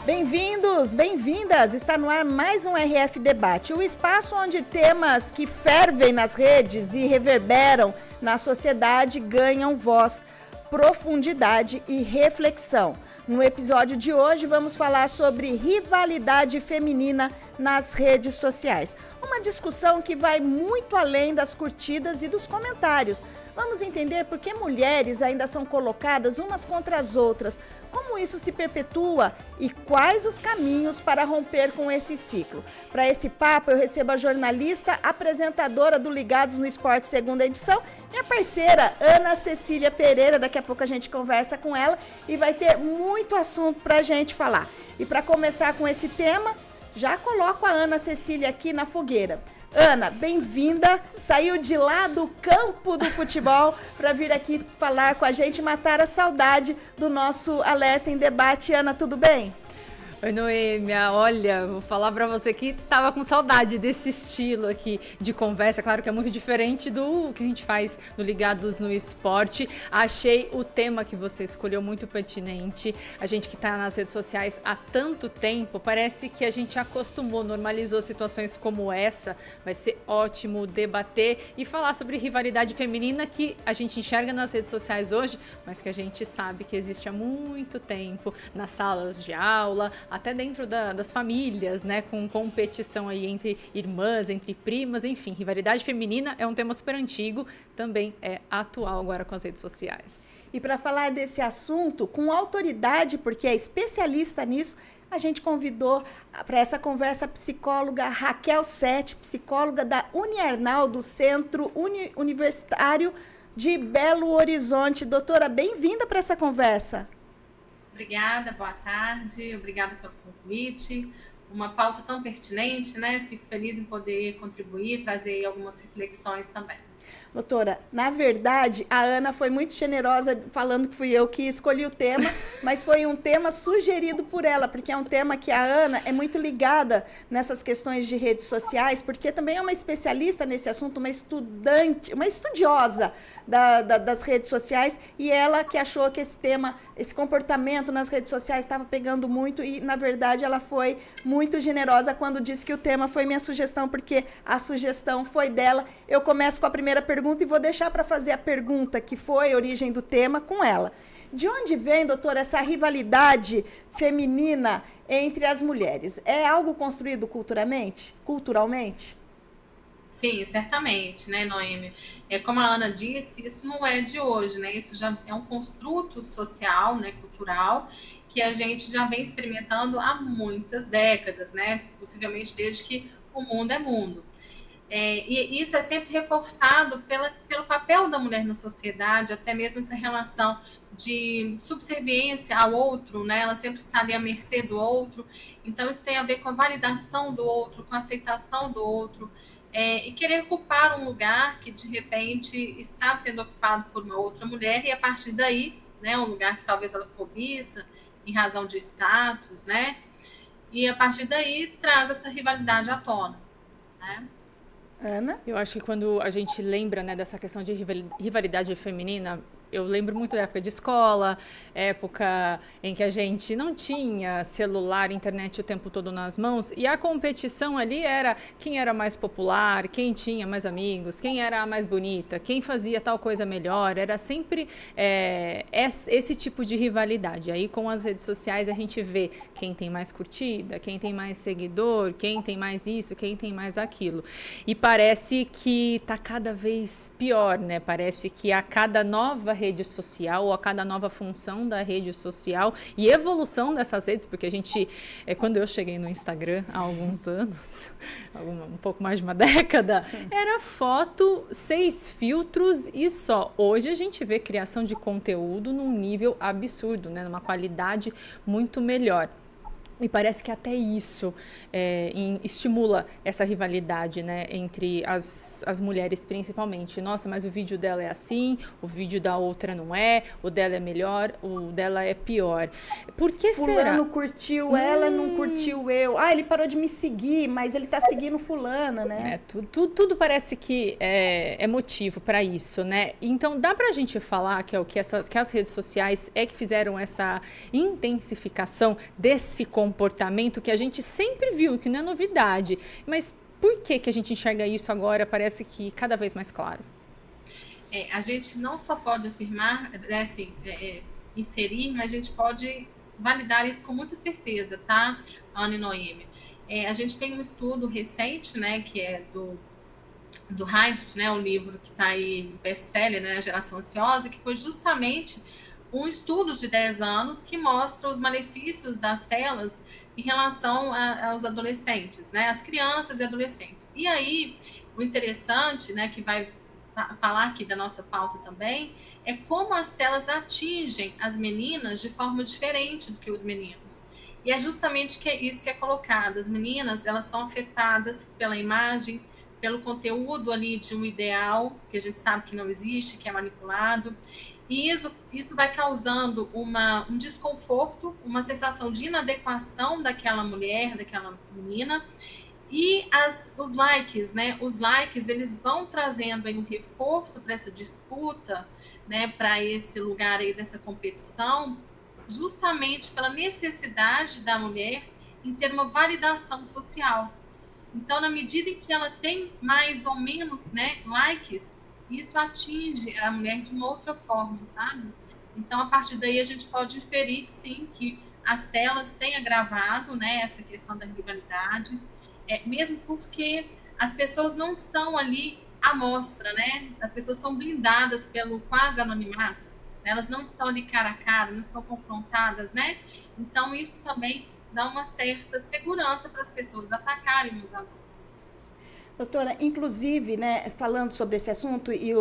Bem-vindos, bem-vindas! Está no ar mais um RF Debate, o espaço onde temas que fervem nas redes e reverberam na sociedade ganham voz, profundidade e reflexão. No episódio de hoje vamos falar sobre rivalidade feminina nas redes sociais. Uma discussão que vai muito além das curtidas e dos comentários. Vamos entender por que mulheres ainda são colocadas umas contra as outras, como isso se perpetua e quais os caminhos para romper com esse ciclo. Para esse papo eu recebo a jornalista, apresentadora do Ligados no Esporte, segunda edição, minha parceira Ana Cecília Pereira. Daqui a pouco a gente conversa com ela e vai ter muito assunto para a gente falar. E para começar com esse tema, já coloco a Ana Cecília aqui na fogueira. Ana, bem-vinda, saiu de lá do campo do futebol para vir aqui falar com a gente, matar a saudade do nosso Alerta em Debate. Ana, tudo bem? Oi, Noêmia, olha, vou falar para você que tava com saudade desse estilo aqui de conversa, claro que é muito diferente do que a gente faz no Ligados no Esporte. Achei o tema que você escolheu muito pertinente, a gente que tá nas redes sociais há tanto tempo, parece que a gente acostumou, normalizou situações como essa. Vai ser ótimo debater e falar sobre rivalidade feminina que a gente enxerga nas redes sociais hoje, mas que a gente sabe que existe há muito tempo nas salas de aula, até dentro das famílias, né, com competição aí entre irmãs, entre primas, enfim, rivalidade feminina é um tema super antigo, também é atual agora com as redes sociais. E para falar desse assunto, com autoridade, porque é especialista nisso, a gente convidou para essa conversa a psicóloga Raquel Sete, psicóloga da Uniarnal, do Centro Universitário de Belo Horizonte. Doutora, bem-vinda para essa conversa. Obrigada, boa tarde, obrigada pelo convite. Uma pauta tão pertinente, né? Fico feliz em poder contribuir, trazer algumas reflexões também. Doutora, na verdade, a Ana foi muito generosa falando que fui eu que escolhi o tema, mas foi um tema sugerido por ela, porque é um tema que a Ana é muito ligada nessas questões de redes sociais, porque também é uma especialista nesse assunto, uma estudante, uma estudiosa das redes sociais, e ela que achou que esse tema, esse comportamento nas redes sociais estava pegando muito, e na verdade ela foi muito generosa quando disse que o tema foi minha sugestão, porque a sugestão foi dela. Eu começo com a primeira pergunta e vou deixar para fazer a pergunta que foi a origem do tema com ela. De onde vem, doutora, essa rivalidade feminina entre as mulheres? É algo construído culturalmente? Sim, certamente, né, Noêmia? Como a Ana disse, isso não é de hoje, né? Isso já é um construto social, né, cultural, que a gente já vem experimentando há muitas décadas, né? Possivelmente desde que o mundo é mundo. E isso é sempre reforçado pelo papel da mulher na sociedade, até mesmo essa relação de subserviência ao outro, né? Ela sempre está ali à mercê do outro. Então, isso tem a ver com a validação do outro, com a aceitação do outro, e querer ocupar um lugar que, de repente, está sendo ocupado por uma outra mulher, e a partir daí, né, um lugar que talvez ela cobiça, em razão de status, né? E a partir daí traz essa rivalidade à tona, né? Ana? Eu acho que quando a gente lembra, né, dessa questão de rivalidade feminina, eu lembro muito da época de escola, época em que a gente não tinha celular, internet o tempo todo nas mãos, e a competição ali era quem era mais popular, quem tinha mais amigos, quem era a mais bonita, quem fazia tal coisa melhor, era sempre esse tipo de rivalidade. Aí com as redes sociais a gente vê quem tem mais curtida, quem tem mais seguidor, quem tem mais isso, quem tem mais aquilo. E parece que está cada vez pior, né? Parece que a cada nova rede social ou a cada nova função da rede social e evolução dessas redes, porque a gente, quando eu cheguei no Instagram há alguns anos, um pouco mais de uma década, era foto, 6 filtros e só. Hoje a gente vê criação de conteúdo num nível absurdo, né? Numa qualidade muito melhor. E parece que até isso estimula essa rivalidade, né, entre as mulheres principalmente. Nossa, mas o vídeo dela é assim, o vídeo da outra não é, o dela é melhor, o dela é pior. Por que será? Fulano curtiu ela, não curtiu eu. Ah, ele parou de me seguir, mas ele tá seguindo fulana, né? Tudo parece que é motivo para isso, né? Então dá pra gente falar que as redes sociais que fizeram essa intensificação desse comportamento comportamento que a gente sempre viu, que não é novidade. Mas por que a gente enxerga isso agora? Parece que cada vez mais claro. A gente não só pode afirmar, né, assim, inferir, mas a gente pode validar isso com muita certeza, tá, Ana e Noemi? A gente tem um estudo recente, né, que é do Haidt, né, o livro que está aí, best-seller, né, A Geração Ansiosa, que foi justamente um estudo de 10 anos que mostra os malefícios das telas em relação aos adolescentes, né, as crianças e adolescentes. E aí, o interessante, né, que vai falar aqui da nossa pauta também, é como as telas atingem as meninas de forma diferente do que os meninos. E é justamente isso que é colocado. As meninas, elas são afetadas pela imagem, pelo conteúdo ali de um ideal, que a gente sabe que não existe, que é manipulado. E isso vai causando um desconforto, uma sensação de inadequação daquela mulher, daquela menina. E os likes, né? Os likes, eles vão trazendo aí um reforço para essa disputa, né? Para esse lugar aí dessa competição, justamente pela necessidade da mulher em ter uma validação social. Então, na medida em que ela tem mais ou menos, né, likes, isso atinge a mulher de uma outra forma, sabe? Então, a partir daí, a gente pode inferir, sim, que as telas têm agravado, né, essa questão da rivalidade, mesmo porque as pessoas não estão ali à mostra, né? As pessoas são blindadas pelo quase anonimato, né? Elas não estão ali cara a cara, não estão confrontadas, né? Então, isso também dá uma certa segurança para as pessoas atacarem uns aos outros. Doutora, inclusive, né, falando sobre esse assunto, e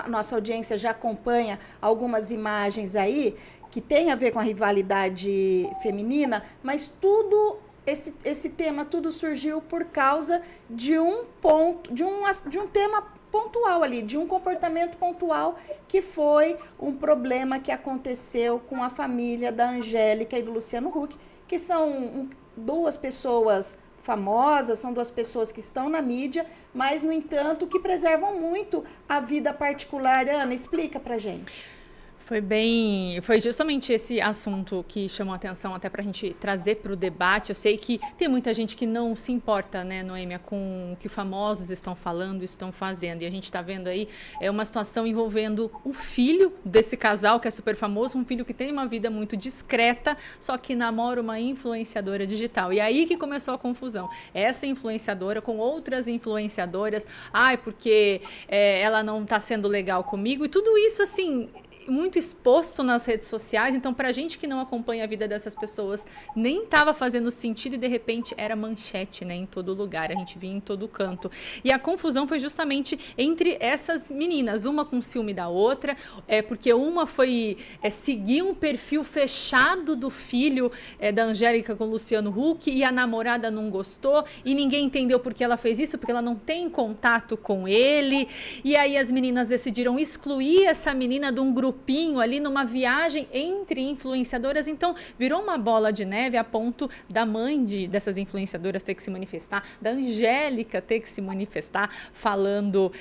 nossa audiência já acompanha algumas imagens aí que tem a ver com a rivalidade feminina, mas tudo esse tema tudo surgiu por causa de um ponto, de um tema pontual ali, de um comportamento pontual, que foi um problema que aconteceu com a família da Angélica e do Luciano Huck, que são duas pessoas famosas, são duas pessoas que estão na mídia, mas, no entanto, que preservam muito a vida particular. Ana, explica pra gente. Foi justamente esse assunto que chamou a atenção até para a gente trazer para o debate. Eu sei que tem muita gente que não se importa, né, Noêmia, com o que famosos estão falando, estão fazendo. E a gente está vendo aí uma situação envolvendo o filho desse casal que é super famoso, um filho que tem uma vida muito discreta, só que namora uma influenciadora digital. E aí que começou a confusão. Essa influenciadora com outras influenciadoras, porque ela não está sendo legal comigo. E tudo isso, assim, muito exposto nas redes sociais, então pra gente que não acompanha a vida dessas pessoas, nem estava fazendo sentido e de repente era manchete, né, em todo lugar, a gente via em todo canto. E a confusão foi justamente entre essas meninas, uma com ciúme da outra, porque uma foi seguir um perfil fechado do filho da Angélica com o Luciano Huck e a namorada não gostou e ninguém entendeu por que ela fez isso, porque ela não tem contato com ele, e aí as meninas decidiram excluir essa menina de um grupinho ali numa viagem entre influenciadoras, então virou uma bola de neve a ponto da mãe dessas influenciadoras ter que se manifestar, da Angélica ter que se manifestar, falando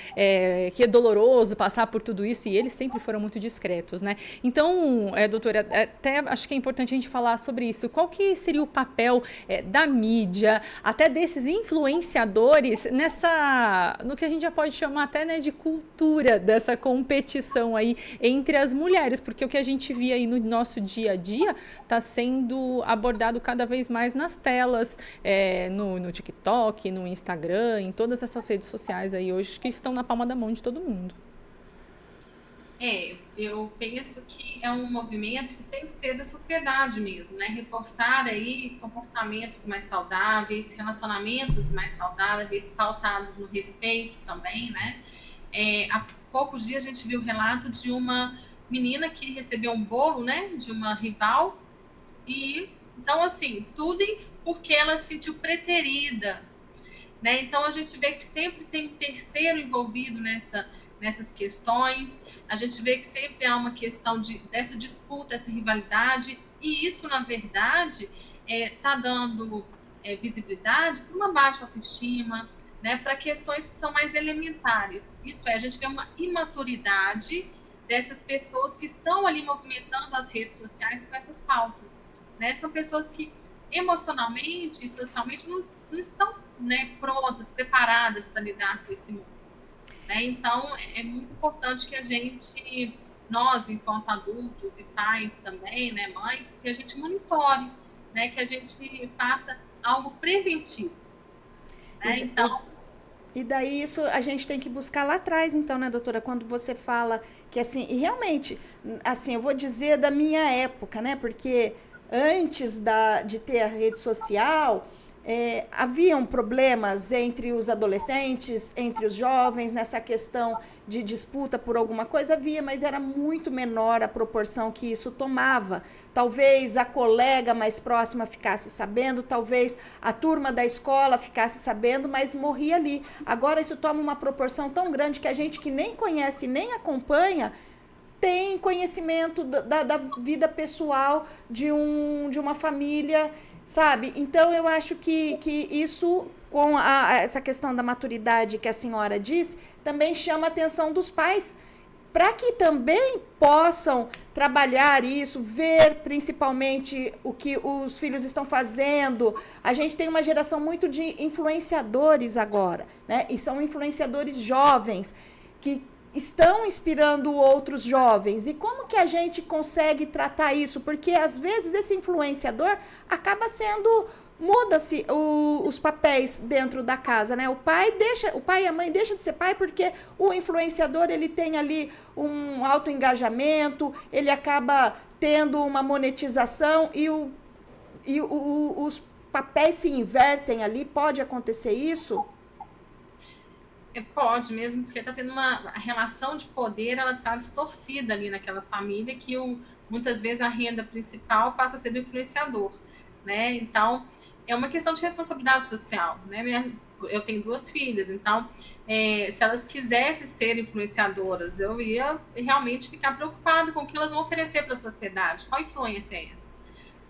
que é doloroso passar por tudo isso, e eles sempre foram muito discretos, né? Então, doutora, até acho que é importante a gente falar sobre isso. Qual que seria o papel da mídia, até desses influenciadores, no que a gente já pode chamar até, né, de cultura dessa competição aí entre as mulheres, porque o que a gente via aí no nosso dia a dia está sendo abordado cada vez mais nas telas, no TikTok, no Instagram, em todas essas redes sociais aí hoje que estão na palma da mão de todo mundo. Eu penso que é um movimento que tem que ser da sociedade mesmo, né? Reforçar aí comportamentos mais saudáveis, relacionamentos mais saudáveis, pautados no respeito também, né? Há poucos dias a gente viu o relato de uma menina que recebeu um bolo, né, de uma rival, e então, assim, tudo porque ela se sentiu preterida, né? Então a gente vê que sempre tem um terceiro envolvido nessas questões, a gente vê que sempre há uma questão dessa disputa, essa rivalidade, e isso, na verdade, está dando visibilidade para uma baixa autoestima, né, para questões que são mais elementares. Isso a gente vê uma imaturidade dessas pessoas que estão ali movimentando as redes sociais com essas pautas, né? São pessoas que emocionalmente e socialmente não estão, né, prontas, preparadas para lidar com esse mundo, né? Então, é muito importante que nós, enquanto adultos e pais também, né, mães, que a gente monitore, né, que a gente faça algo preventivo, né? Então, e daí isso a gente tem que buscar lá atrás, então, né, doutora? Quando você fala que, assim, e realmente, assim, eu vou dizer da minha época, né? Porque antes de ter a rede social, haviam problemas entre os adolescentes, entre os jovens, nessa questão de disputa por alguma coisa, havia, mas era muito menor a proporção que isso tomava. Talvez a colega mais próxima ficasse sabendo, talvez a turma da escola ficasse sabendo, mas morria ali. Agora isso toma uma proporção tão grande que a gente que nem conhece, nem acompanha, tem conhecimento da vida pessoal de uma família, sabe? Então, eu acho que isso, com essa questão da maturidade que a senhora disse, também chama a atenção dos pais, para que também possam trabalhar isso, ver principalmente o que os filhos estão fazendo. A gente tem uma geração muito de influenciadores agora, né? E são influenciadores jovens que estão inspirando outros jovens. E como que a gente consegue tratar isso? Porque às vezes esse influenciador acaba sendo, muda-se os papéis dentro da casa, né? O pai e a mãe deixam de ser pai porque o influenciador, ele tem ali um alto engajamento, ele acaba tendo uma monetização os papéis se invertem ali. Pode acontecer isso? pode mesmo, porque está tendo a relação de poder, ela está distorcida ali naquela família, que muitas vezes a renda principal passa a ser do influenciador, né? Então, é uma questão de responsabilidade social, né? Eu tenho 2 filhas, então, se elas quisessem ser influenciadoras, eu ia realmente ficar preocupado com o que elas vão oferecer para a sociedade, qual influência é essa?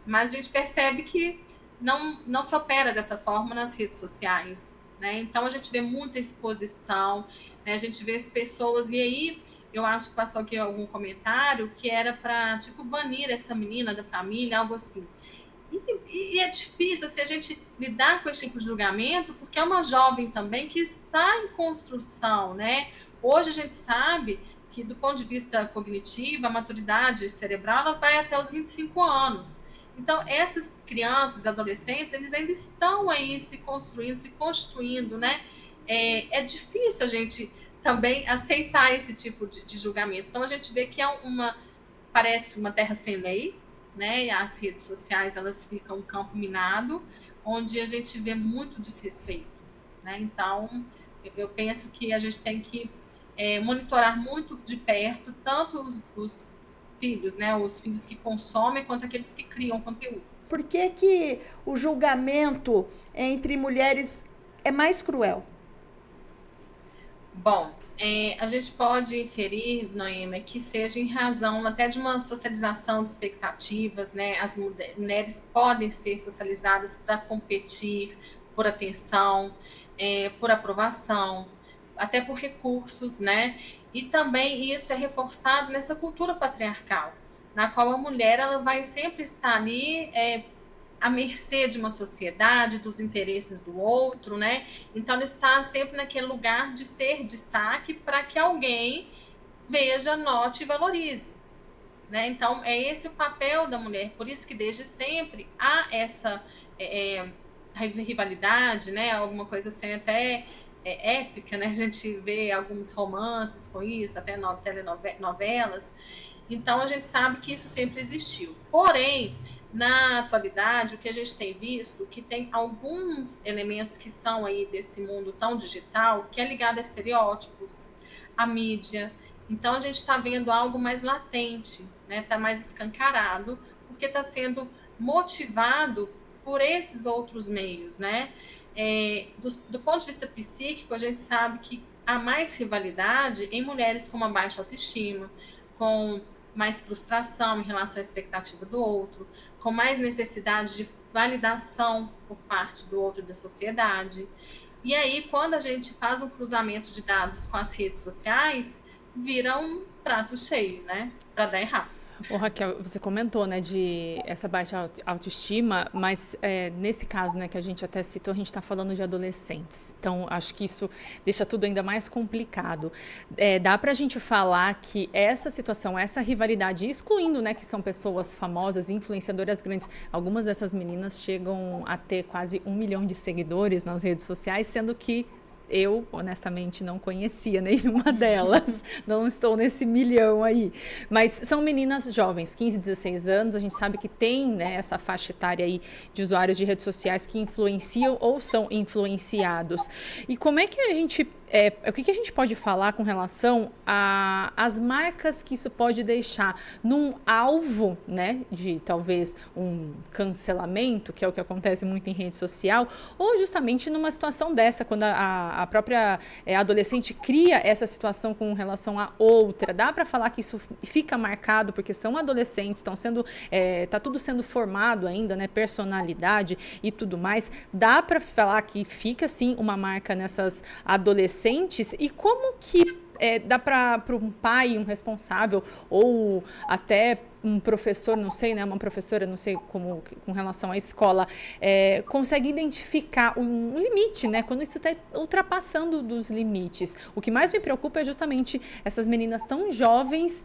Mas a gente percebe que não se opera dessa forma nas redes sociais, né? Então, a gente vê muita exposição, né? A gente vê as pessoas, e aí eu acho que passou aqui algum comentário que era para, tipo, banir essa menina da família, algo assim. E é difícil assim, a gente lidar com esse tipo de julgamento, porque é uma jovem também que está em construção, né? Hoje a gente sabe que, do ponto de vista cognitivo, a maturidade cerebral ela vai até os 25 anos. Então, essas crianças, adolescentes, eles ainda estão aí se construindo, se constituindo, né? É difícil a gente também aceitar esse tipo de julgamento. Então, a gente vê que parece uma terra sem lei, né? E as redes sociais, elas ficam um campo minado, onde a gente vê muito desrespeito, né? Então, eu penso que a gente tem que monitorar muito de perto, tanto os filhos, né? Os filhos que consomem, quanto aqueles que criam conteúdo. Por que o julgamento entre mulheres é mais cruel? Bom, a gente pode inferir, Noêmia, que seja em razão até de uma socialização de expectativas, né? As mulheres podem ser socializadas para competir por atenção, por aprovação, até por recursos, né? E também isso é reforçado nessa cultura patriarcal, na qual a mulher ela vai sempre estar ali à mercê de uma sociedade, dos interesses do outro, né? Então, ela está sempre naquele lugar de ser destaque para que alguém veja, note e valorize, né? Então, é esse o papel da mulher. Por isso que, desde sempre, há essa rivalidade, né? Alguma coisa assim até épica, né? A gente vê alguns romances com isso, até telenovelas. Então, a gente sabe que isso sempre existiu. Porém, na atualidade, o que a gente tem visto, que tem alguns elementos que são aí desse mundo tão digital, que é ligado a estereótipos, a mídia. Então, a gente está vendo algo mais latente, né? Está mais escancarado, porque está sendo motivado por esses outros meios, né? Do ponto de vista psíquico, a gente sabe que há mais rivalidade em mulheres com uma baixa autoestima, com mais frustração em relação à expectativa do outro, com mais necessidade de validação por parte do outro e da sociedade. E aí, quando a gente faz um cruzamento de dados com as redes sociais, vira um prato cheio, né? Para dar errado. Ô, Raquel, você comentou, né, de essa baixa autoestima, mas nesse caso, né, que a gente até citou, a gente está falando de adolescentes. Então, acho que isso deixa tudo ainda mais complicado. Dá para a gente falar que essa situação, essa rivalidade, excluindo, né, que são pessoas famosas, influenciadoras grandes, algumas dessas meninas chegam a ter quase 1 milhão de seguidores nas redes sociais, sendo que eu, honestamente, não conhecia nenhuma delas. Não estou nesse milhão aí. Mas são meninas jovens, 15, 16 anos. A gente sabe que tem, né, essa faixa etária aí de usuários de redes sociais que influenciam ou são influenciados. E como é que a gente... o que a gente pode falar com relação às marcas que isso pode deixar num alvo, né, de talvez um cancelamento, que é o que acontece muito em rede social, ou justamente numa situação dessa, quando a própria adolescente cria essa situação com relação a outra. Dá para falar que isso fica marcado porque são adolescentes, estão sendo, tá tudo sendo formado ainda, né, personalidade e tudo mais. Dá para falar que fica sim uma marca nessas adolescentes. E como que dá para um pai, um responsável, ou até um professor, não sei, né, uma professora, não sei como, com relação à escola, consegue identificar um limite, né, quando isso está ultrapassando dos limites. O que mais me preocupa é justamente essas meninas tão jovens,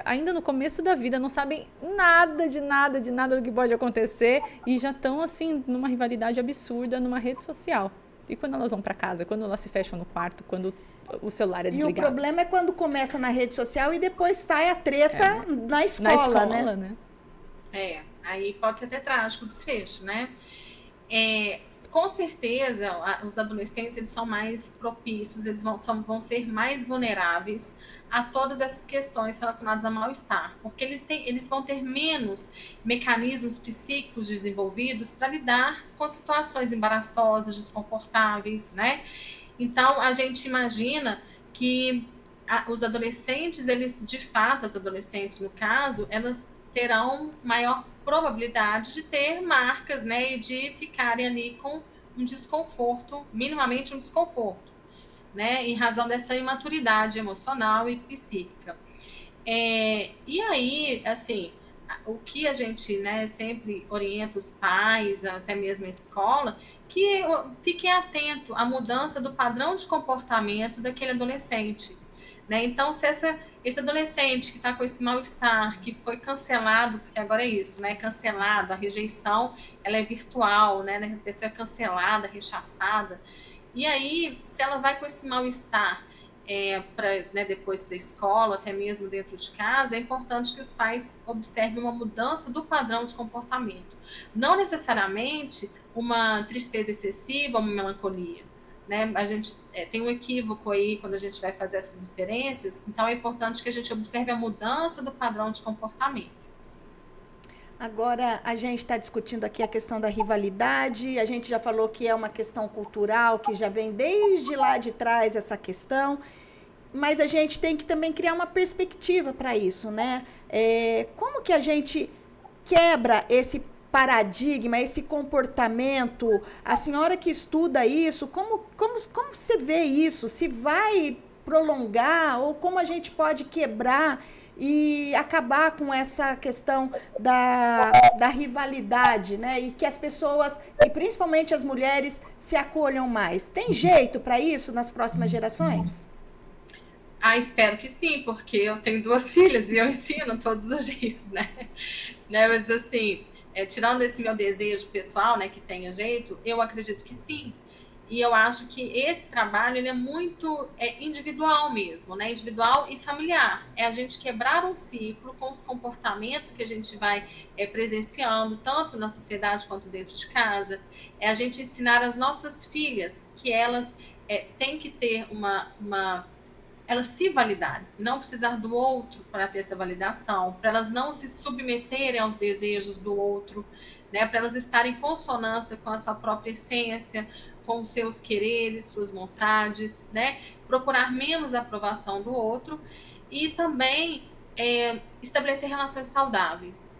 ainda no começo da vida, não sabem nada do que pode acontecer e já estão, assim, numa rivalidade absurda numa rede social. E quando elas vão para casa, quando elas se fecham no quarto, quando o celular é desligado. E o problema é quando começa na rede social e depois sai a treta na escola, né? Aí pode ser até trágico o desfecho, né? Com certeza, os adolescentes eles são mais propícios, eles vão ser mais vulneráveis a todas essas questões relacionadas a mal-estar, porque eles vão ter menos mecanismos psíquicos desenvolvidos para lidar com situações embaraçosas, desconfortáveis, né? Então, a gente imagina que os adolescentes, eles, de fato, as adolescentes, no caso, elas terão maior probabilidade de ter marcas, né, e de ficarem ali com um desconforto, minimamente um desconforto, né, em razão dessa imaturidade emocional e psíquica. E aí, assim, o que a gente, né, sempre orienta os pais, até mesmo a escola, que fiquem atentos à mudança do padrão de comportamento daquele adolescente, né? Então, se esse adolescente que está com esse mal-estar, que foi cancelado, porque agora é isso, né? Cancelado, a rejeição, ela é virtual, né? A pessoa é cancelada, rechaçada. E aí, se ela vai com esse mal-estar depois para a escola, até mesmo dentro de casa, é importante que os pais observem uma mudança do padrão de comportamento. Não necessariamente uma tristeza excessiva, uma melancolia, né? A gente tem um equívoco aí quando a gente vai fazer essas inferências, então é importante que a gente observe a mudança do padrão de comportamento. Agora, a gente está discutindo aqui a questão da rivalidade, a gente já falou que é uma questão cultural, que já vem desde lá de trás essa questão, mas a gente tem que também criar uma perspectiva para isso, né? Como que a gente quebra esse paradigma, esse comportamento? A senhora que estuda isso, como você vê isso? Se vai prolongar ou como a gente pode quebrar e acabar com essa questão da rivalidade, né? E que as pessoas, e principalmente as mulheres, se acolham mais. Tem jeito para isso nas próximas gerações? Espero que sim, porque eu tenho 2 filhas e eu ensino todos os dias, né? Mas assim, tirando esse meu desejo pessoal, né, que tenha jeito, eu acredito que sim. E eu acho que esse trabalho ele é muito individual mesmo, né? Individual e familiar. É a gente quebrar um ciclo com os comportamentos que a gente vai presenciando, tanto na sociedade quanto dentro de casa. É a gente ensinar as nossas filhas que elas têm que ter elas se validarem, não precisar do outro para ter essa validação, para elas não se submeterem aos desejos do outro, né? Para elas estarem em consonância com a sua própria essência, com os seus quereres, suas vontades, né? Procurar menos a aprovação do outro e também estabelecer relações saudáveis.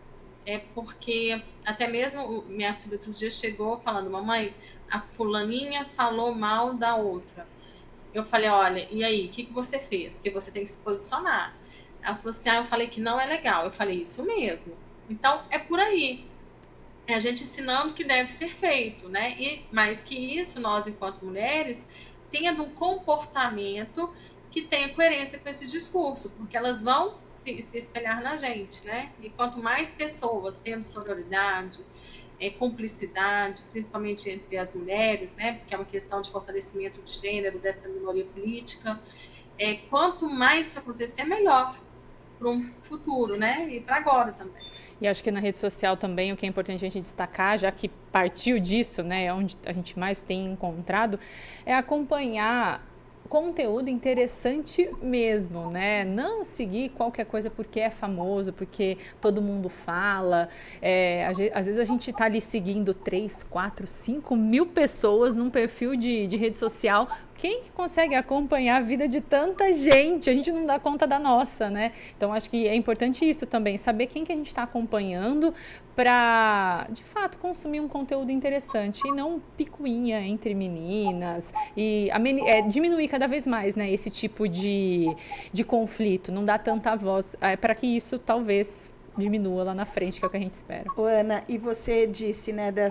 Porque até mesmo minha filha outro dia chegou falando: mamãe, a fulaninha falou mal da outra. Eu falei: olha, e aí, o que você fez? Porque você tem que se posicionar. Ela falou assim, eu falei que não é legal. Eu falei, isso mesmo. Então, é por aí. É a gente ensinando que deve ser feito, né? E mais que isso, nós, enquanto mulheres, tendo um comportamento que tenha coerência com esse discurso, porque elas vão se espelhar na gente, né? E quanto mais pessoas tendo sororidade, cumplicidade, principalmente entre as mulheres, né? Porque é uma questão de fortalecimento de gênero, dessa minoria política. Quanto mais isso acontecer, melhor para um futuro, né? E para agora também. E acho que na rede social também o que é importante a gente destacar, já que partiu disso, né, onde a gente mais tem encontrado, é acompanhar conteúdo interessante mesmo, né? Não seguir qualquer coisa porque é famoso, porque todo mundo fala. Às vezes a gente está ali seguindo 3, 4, 5 mil pessoas num perfil de rede social. Quem que consegue acompanhar a vida de tanta gente? A gente não dá conta da nossa, né? Então, acho que é importante isso também, saber quem que a gente está acompanhando para, de fato, consumir um conteúdo interessante e não picuinha entre meninas e diminuir cada vez mais, né, esse tipo de conflito, não dar tanta voz, para que isso talvez diminua lá na frente, que é o que a gente espera. Ana, e você disse, né, de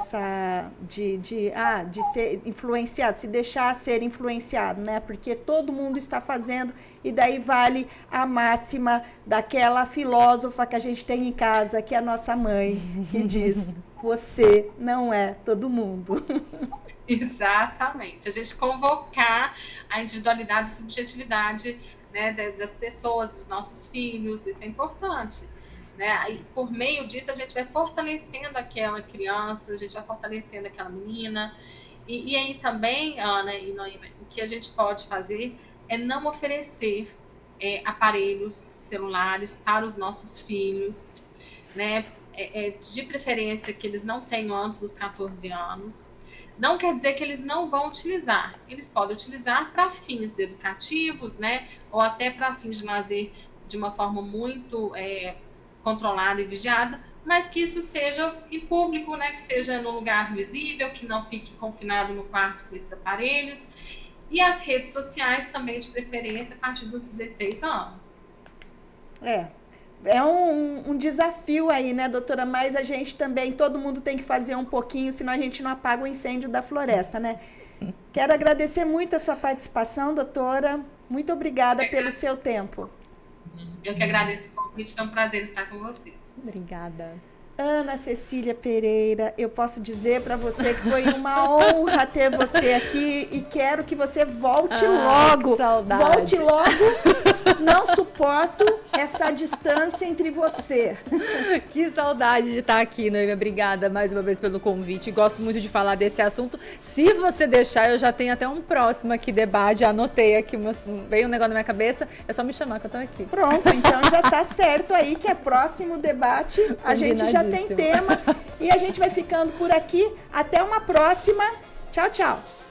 ser influenciado, se deixar ser influenciado, né, porque todo mundo está fazendo, e daí vale a máxima daquela filósofa que a gente tem em casa, que é a nossa mãe, que diz, você não é todo mundo. Exatamente, a gente convocar a individualidade e subjetividade, né, das pessoas, dos nossos filhos, isso é importante. Né? E por meio disso a gente vai fortalecendo aquela criança, a gente vai fortalecendo aquela menina, e aí também, Ana e Noemi, o que a gente pode fazer é não oferecer aparelhos celulares para os nossos filhos, né? De preferência que eles não tenham antes dos 14 anos. Não quer dizer que eles não vão utilizar, eles podem utilizar para fins educativos, né? Ou até para fins de lazer de uma forma muito controlada e vigiada, mas que isso seja em público, né? Que seja num lugar visível, que não fique confinado no quarto com esses aparelhos. E as redes sociais também, de preferência, a partir dos 16 anos. É um desafio aí, né, doutora? Mas a gente também, todo mundo tem que fazer um pouquinho, senão a gente não apaga o incêndio da floresta, né? Quero agradecer muito a sua participação, doutora. Muito obrigada pelo seu tempo. Eu que agradeço o convite, foi um prazer estar com vocês. Obrigada. Ana Cecília Pereira, eu posso dizer para você que foi uma honra ter você aqui e quero que você volte logo. Que saudade. Volte logo. Não suporto essa distância entre você. Que saudade de estar aqui, Noemi. Obrigada mais uma vez pelo convite. Gosto muito de falar desse assunto. Se você deixar, eu já tenho até um próximo aqui debate. Já anotei aqui, veio um negócio na minha cabeça. É só me chamar que eu tô aqui. Pronto, então já tá certo aí que é próximo debate. A gente já tem tema e a gente vai ficando por aqui. Até uma próxima. Tchau, tchau.